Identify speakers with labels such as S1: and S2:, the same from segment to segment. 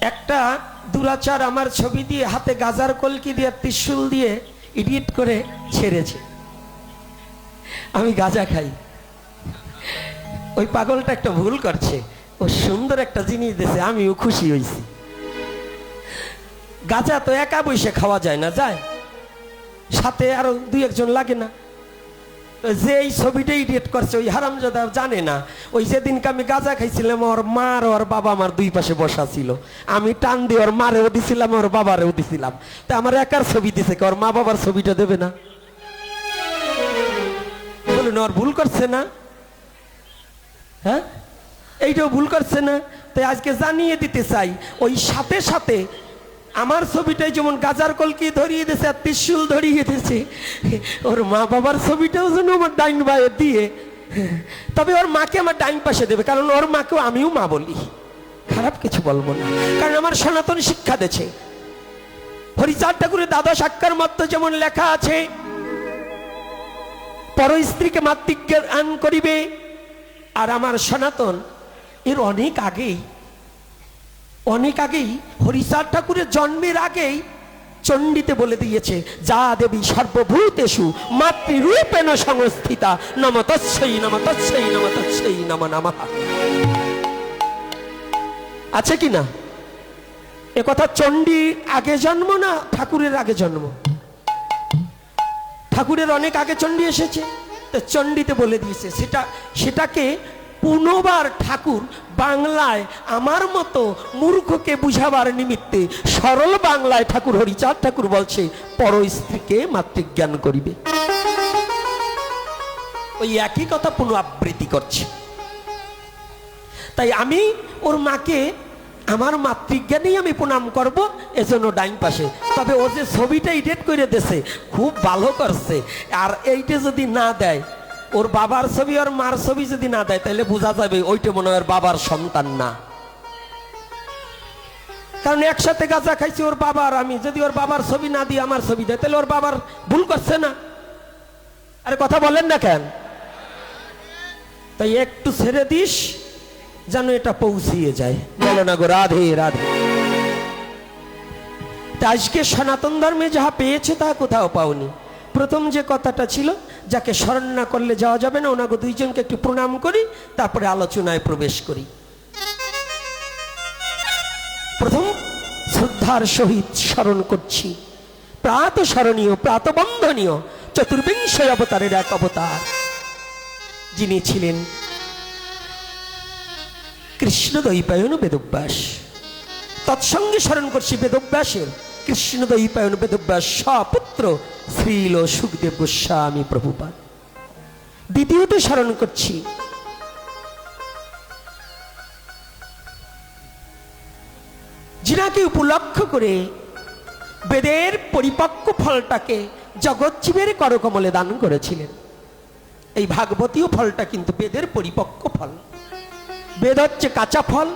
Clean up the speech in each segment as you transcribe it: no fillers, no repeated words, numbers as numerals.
S1: একটা দুরাচার আমার ছবি দিয়ে হাতে গাজার কলকি দিয়ে ত্রিশূল দিয়ে এডিট করে ছেড়েছে। আমি গাঁজা খাই। ওই পাগলটা একটা ভুল করছে, ও সুন্দর একটা জিনিস দিয়েছে, আমিও খুশি হয়েছি। গাঁজা তো একা বসে খাওয়া যায় না, যায় সাথে আরো দুই একজন লাগে না। যে এই ছবিটা এডিট করছে ওই হারামজাদা জানে না ওই যেদিনকে আমি গাঁজা খাইছিলাম ওর মা আর ওর বাবা আমার দুই পাশে বসা ছিল। আমি টান দিয়ে ওর মারেও দিছিলাম, ওর বাবারেও দিছিলাম। তা আমার একার ছবি দিছে, ওর মা বাবার ছবিটা দেবে না? বলুন, ওর ভুল করছে না? হ্যাঁ, এইটাও ভুল করছে না? তাই আজকে জানিয়ে দিতে চাই, ওই সাথে সাথে আমার ছবিটাই যেমন গাজার কলকি ধরিয়ে দিয়েছে আর ত্রিশূল ধরিয়ে দিয়েছে, ওর মা বাবার ছবিটাও যেন আমার ডাইন বায়ে দিয়ে, তবে ওর মাকে আমার ডাইন পাশে দেবে, কারণ ওর মাকেও আমিও মা বলি, খারাপ কিছু বলবো না, কারণ আমার সনাতন শিক্ষা দিয়েছে। হরিচাঁদ ঠাকুরের দ্বাদশ আজ্ঞার মধ্যে যেমন লেখা আছে, পর স্ত্রীকে মাতৃজ্ঞান করিবে, আর আমার সনাতন এর অনেক আগেই হরিচাঁদ ঠাকুরের জন্মের আগেই চণ্ডীতে বলে দিয়েছে, যা দেবী সর্বভূতেষু মাতৃরূপেণ সংস্থিতা নম তস্যৈ নম তস্যৈ নম তস্যৈ নমো নমঃ। আছে কি না? এ কথা চণ্ডী আগে জন্ম না ঠাকুরের আগে জন্ম? ঠাকুরের অনেক আগে চণ্ডী এসেছে, তো চণ্ডীতে বলে দিয়েছে। সেটাকে পুনবার ঠাকুর বাংলায় আমার মতো মূর্খকে বুঝাবার নিমিত্তে সরল বাংলায় ঠাকুর হরিচাঁদ ঠাকুর বলছে, পর স্ত্রীকে মাতৃজ্ঞান করিবে। ওই একই কথা পুনরাবৃত্তি করছে। তাই আমি ওর মাকে আমার মাতৃজ্ঞানেই আমি প্রণাম করব, এজন্য ডাইন পাশে। তবে ও যে ছবিটা এডিট করে দিয়েছে খুব ভালো করছে। আর এইটা যদি না দেয়, ওর বাবার ছবি ওর মার ছবি যদি না দেয়, তাহলে বোঝা যাবে ওইটা মনে হয় বাবার সন্তান না। কারণ একসাথে গাঁজা খাইছি ওর বাবা আর আমি, যদি ওর বাবার ছবি না দিয়ে আমার ছবি দেয়, তাহলে ওর বাবার ভুল করছে না? আরে কথা বলেন না কেন? তাই একটু ছেড়ে দিস যেন এটা পৌঁছিয়ে যায়। বলো না গো রাধে রাধে। আজকে সনাতন ধর্মে যাহা পেয়েছে তা কোথাও পাওনি। প্রথম যে কথাটা ছিল, যাকে স্মরণ না করলে যাওয়া যাবে না, ওনাকে দুইজনকে একটু প্রণাম করি, তারপরে আলোচনায় প্রবেশ করি। প্রথম শ্রদ্ধার সহিত স্মরণ করছি প্রাত স্মরণীয় প্রাতবন্ধনীয় চতুর্বিংশ অবতারের এক অবতার, যিনি ছিলেন কৃষ্ণদ্বৈপায়ন বেদব্যাস। তৎসঙ্গে স্মরণ করছি বেদব্যাসের কৃষ্ণদ্বৈপায়ন বেদব্যাস সপুত্র শ্রীল সুখদেব গোস্বামী প্রভুপাদ। দ্বিতীয়ত স্মরণ করছি যিনাকে উপলক্ষ করে বেদের পরিপক্ক ফলটাকে জগৎজীবের করকমলে দান করেছিলেন। এই ভাগবতীয় ফলটা কিন্তু বেদের পরিপক্ক ফল। বেদ হচ্ছে কাঁচা ফল,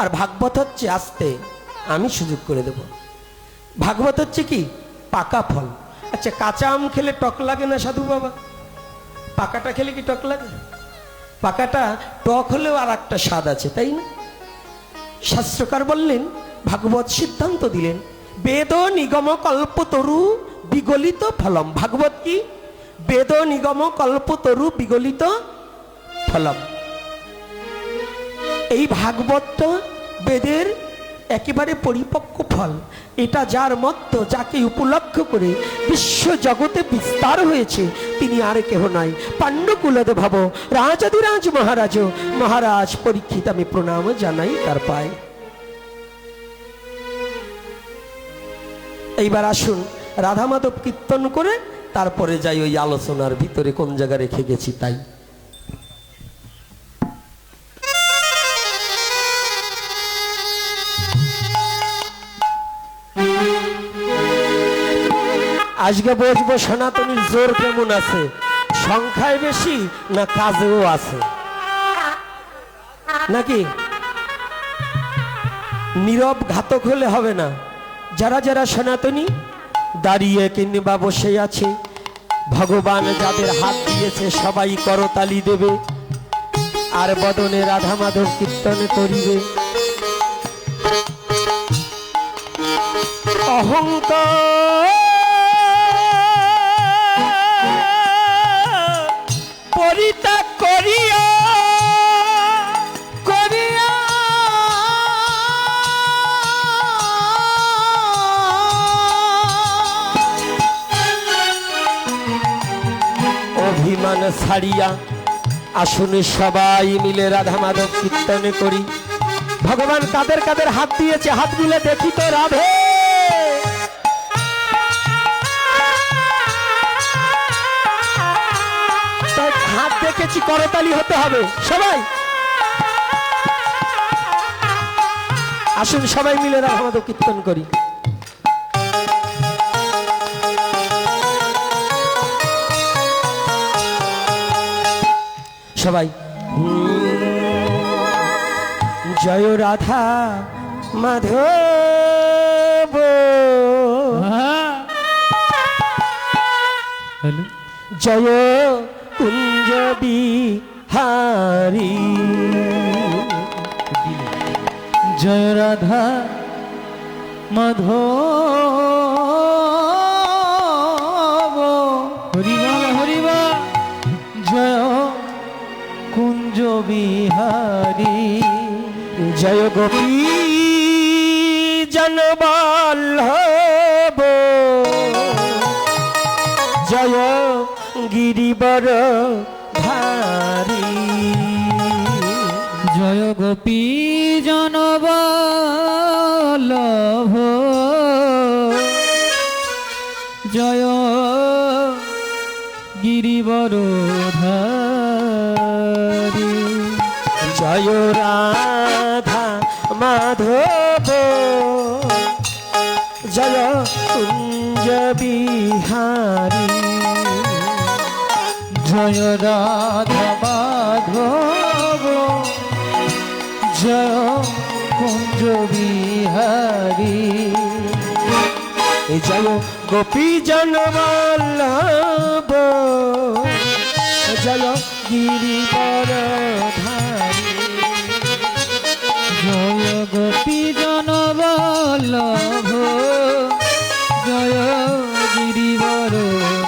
S1: আর ভাগবত হচ্ছে আস্তে আমি সুযোগ করে দেব। ভাগবত হচ্ছে কি পাকা ফল। আচ্ছা, কাঁচা আম খেলে টক লাগে না সাধু বাবা? পাকাটা খেলে কি টক লাগে? পাকাটা টক হলেও আর একটা স্বাদ আছে, তাই না? শাস্ত্রকার বললেন, ভাগবত সিদ্ধান্ত দিলেন, বেদ নিগম কল্পতরু বিগলিত ফলম। ভাগবত কি? বেদ নিগম কল্পতরু বিগলিত ফলম। এই ভাগবতটা বেদের একেবারে পরিপক্ক ফল। এটা যার মধ্য, যাকে উপলক্ষ করে বিশ্ব জগতে বিস্তার হয়েছে, তিনি আর কেহ নয়, পাণ্ডকুলদ ভাব রাজাধিরাজ মহারাজ মহারাজ পরীক্ষিত। আমি প্রণাম জানাই তার পায়। এইবার আসুন রাধা মাধব কীর্তন করে তারপরে যাই ওই আলোচনার ভিতরে কোন জায়গা রেখে গেছি তাই। আজকে বসবো সনাতনীর জোর কেমন আছে, সংখ্যায় বেশি না কাজেও আছে নাকি? নীরব ঘাতক হলে হবে না। যারা যারা সনাতনী দাঁড়িয়ে কিংবা বসে আছে, ভগবান যাদের হাত দিয়েছে সবাই করতালি দেবে আর বদনে রাধা মাধব কীর্তন করিবে। অহংকার পরিত্যাগ করিয়া অভিমান ছাড়িয়া আসুন সবাই মিলে রাধা মাধব কীর্তন করি। ভগবান কাদের কাদের হাত দিয়েছে, হাত মিলে দেখি তো রাধে। হাত দেখেছি, করতালি হতে হবে সবাই। আসুন সবাই মিলে রাধা মাধব কীর্তন করি। সবাই জয় রাধা মাধব, জয় কুঞ্জ বিহারী,
S2: জয় রাধা মাধব, হরিবল হরিবল, জয় কুঞ্জ বিহারী,
S1: জয় গোপী জনবল্লভ, জয় গিরিবর ধারী,
S2: জয় গোপী জনবল্লভ, জয় গিরিবর ধারী,
S1: জয় রাধা মাধব, জয় কুঞ্জ বিহারী,
S2: জয় রাধা মাধব, জয় কুঞ্জ বিহারী,
S1: জয় গোপী জনবল্লভ, জয় গিরিবর ধারী,
S2: জয় গোপী জনবল্লভ, জয় গিরিবর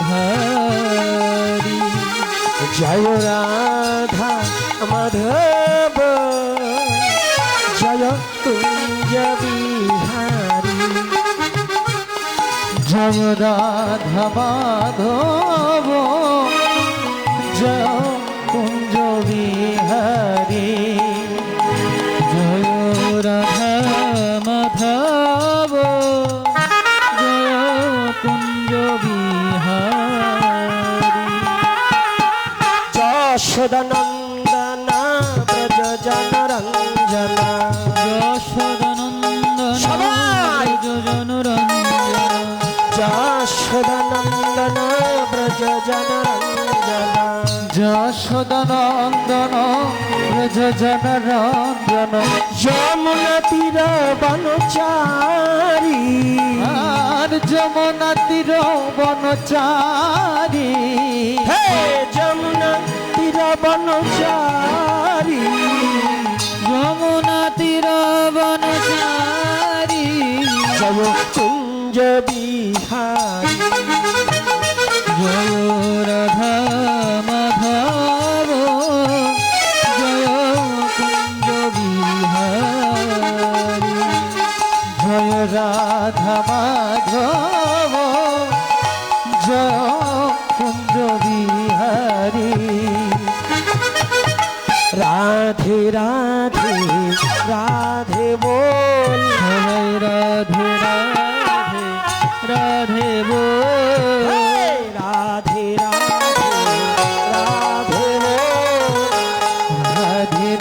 S2: ধারী,
S1: জয় রাধা মাধব, জয় কুঞ্জ বিহারী,
S2: জয় রাধা মাধব, জয় কুঞ্জ বিহারী, জয় রাধা মাধব, জয় কুঞ্জ বিহারী,
S1: যশোদানন্দন ব্রজ জনরঞ্জন,
S2: যশোদানন্দন ব্রজ জনরঞ্জন,
S1: যশোদানন্দন ব্রজ জনরঞ্জন,
S2: যশোদানন্দন ব্রজ জনরঞ্জন,
S1: যমুনা তীর বনচারী,
S2: আর যমুনা তীর বনচারী,
S1: হে যমুনা তীর বনচারী,
S2: যমুনা তীর বনচারী,
S1: জয় কুঞ্জ বিহারী,
S2: জয় রাধা মাধব, জয় কুঞ্জ বিহারী, জয় রাধা মাধব, জয় কুঞ্জ বিহারী,
S1: রাধে রাধে রাধে বল,
S2: জয় রাধে রাধে রাধে বল,
S1: রাধে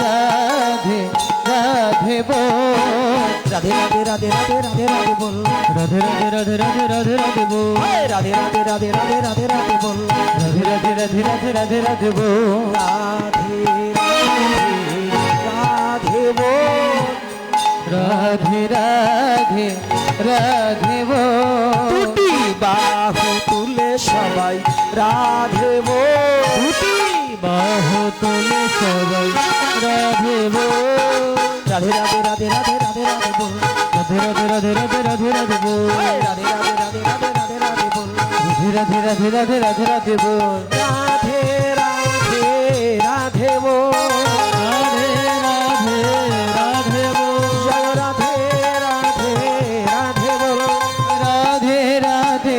S1: রাধে রাধে বল,
S2: রাধে রাধে রাধে বল,
S1: রাধে রাধে রাধে রাধে রাধে রাধে বল,
S2: রাধে রাধে রাধে রাধে রাধে রাধে বল,
S1: রাধে রাধে রাধে রাধে রাধে রাধে বল,
S2: রাধে রাধে রাধে রাধে রাধে রাধে বল,
S1: রাধে রাধে বল,
S2: রাধে রাধে রাধে বল,
S1: দুটি বাহু তুলে সবাই রাধে বল,
S2: দুটি বাহু তুলে সবাই রাধে বল,
S1: রাধে রাধে রাধে রাধে রাধে রাধে বল,
S2: রাধে রাধে রাধে রাধে রাধে রাধে রাধে বল
S1: এই রাধে রাধে রাধে রাধে রাধে রাধে বল
S2: রাধে রাধে রাধে রাধে রাধে বল
S1: রাধে রাধে রাধে বল
S2: রাধে রাধে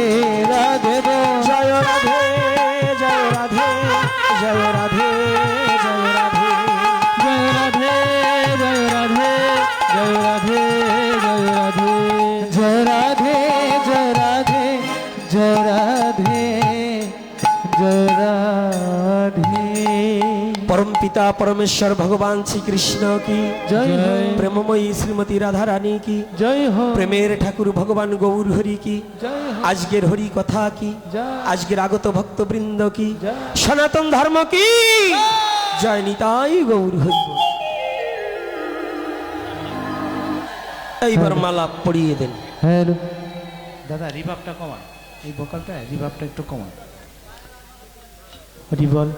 S2: রাধে বল
S1: জয় রাধে রাধে রাধে বল
S2: রাধে রাধে রাধে বল
S1: জয় রাধে জয় রাধে জয় রাধে জয় রাধে
S2: জয় রাধে জয় রাধে জয় রাধে জয় রাধে জয় রাধে জয় রাধে জয় রাধে জয় রাধে
S1: পরম পিতা পরমেশ্বর ভগবান শ্রীকৃষ্ণ কি
S2: জয় হো
S1: প্রেমময়ী শ্রীমতী রাধা রানী কি
S2: জয় হো
S1: প্রেমের ঠাকুর ভগবান গৌর হরি কি
S2: জয় হো
S1: আজকের হরি কথা কি
S2: জয়
S1: আজকের আগত ভক্তবৃন্দ কি
S2: জয়।
S1: সনাতন ধর্ম কি জয় নিতাই গৌর হরি বল। এইবার মালা পরিয়ে দেন
S2: হ্যালো
S3: দাদা রিভাবটা কমান এই ভোকালটা রিভাবটা একটু কমান হরিবল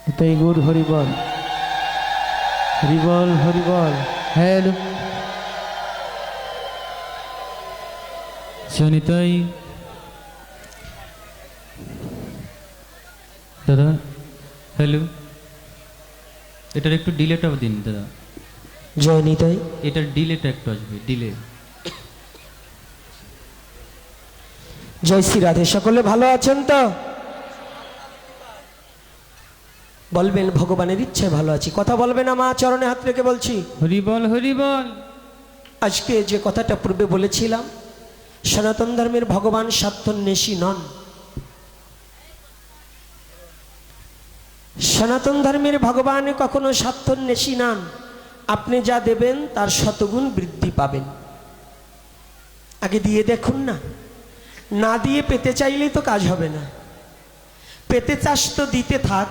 S2: নিতাই গৌর হরিবল হরিবল হরিবল হ্যালো নিতাই দাদা হ্যালো এটার একটু ডিলেটা দিন দাদা
S1: জয় নিতাই
S2: এটার ডিলেটা একটু আসবে ডিলে
S1: জয় শ্রী রাধে সকলে ভালো আছেন তো বলবেন ভগবানের ইচ্ছে ভালো আছি কথা বলবেন মা চরণে হাত রেখে বলছি
S2: হরিবল হরিবল
S1: আজকে যে কথাটা পূর্বে বলেছিলাম সনাতন ধর্মের ভগবান স্বার্থন্বেষী নন সনাতন ধর্মের ভগবান কখনো স্বার্থন্বেষী নন আপনি যা দেবেন তার শতগুণ বৃদ্ধি পাবেন আগে দিয়ে দেখুন না না দিয়ে পেতে চাইলেই তো কাজ হবে না পেতে চাস তো দিতে থাক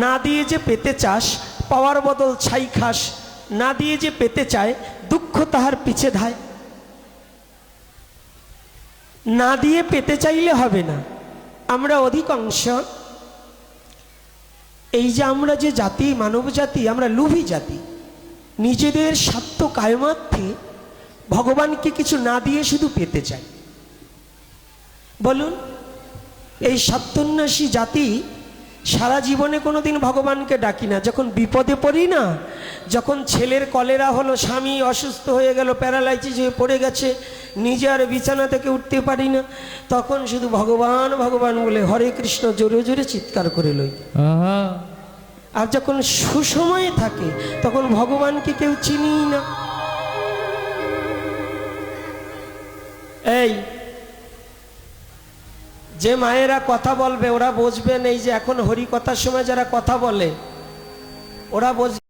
S1: না দিয়ে যে পেতে চাস পাওয়ার বদল ছাই খাস না দিয়ে যে পেতে চায় দুঃখ তাহার পিছে ধায় না দিয়ে পেতে চাইলে হবে না আমরা অধিকাংশ এই যে আমরা যে জাতি মানব জাতি আমরা লোভী জাতি নিজেদের স্বার্থ কায়মার্থে ভগবানকে কিছু না দিয়ে শুধু পেতে চাই বলুন এই স্বার্থন্বেষী জাতি সারা জীবনে কোনোদিন ভগবানকে ডাকি না যখন বিপদে পড়ি না যখন ছেলের কলেরা হলো স্বামী অসুস্থ হয়ে গেল প্যারালাইসিস হয়ে পড়ে গেছে নিজে আর বিছানা থেকে উঠতে পারি না তখন শুধু ভগবান ভগবান বলে হরে কৃষ্ণ জোরে জোরে চিৎকার করে লই
S2: আহা
S1: আর যখন সুসময়ে থাকে তখন ভগবানকে কেউ চিনি না এই যে মায়েরা কথা বলবে ওরা বুঝবেন এই যে এখন হরি কথার সময় যারা কথা বলে ওরা বুঝবে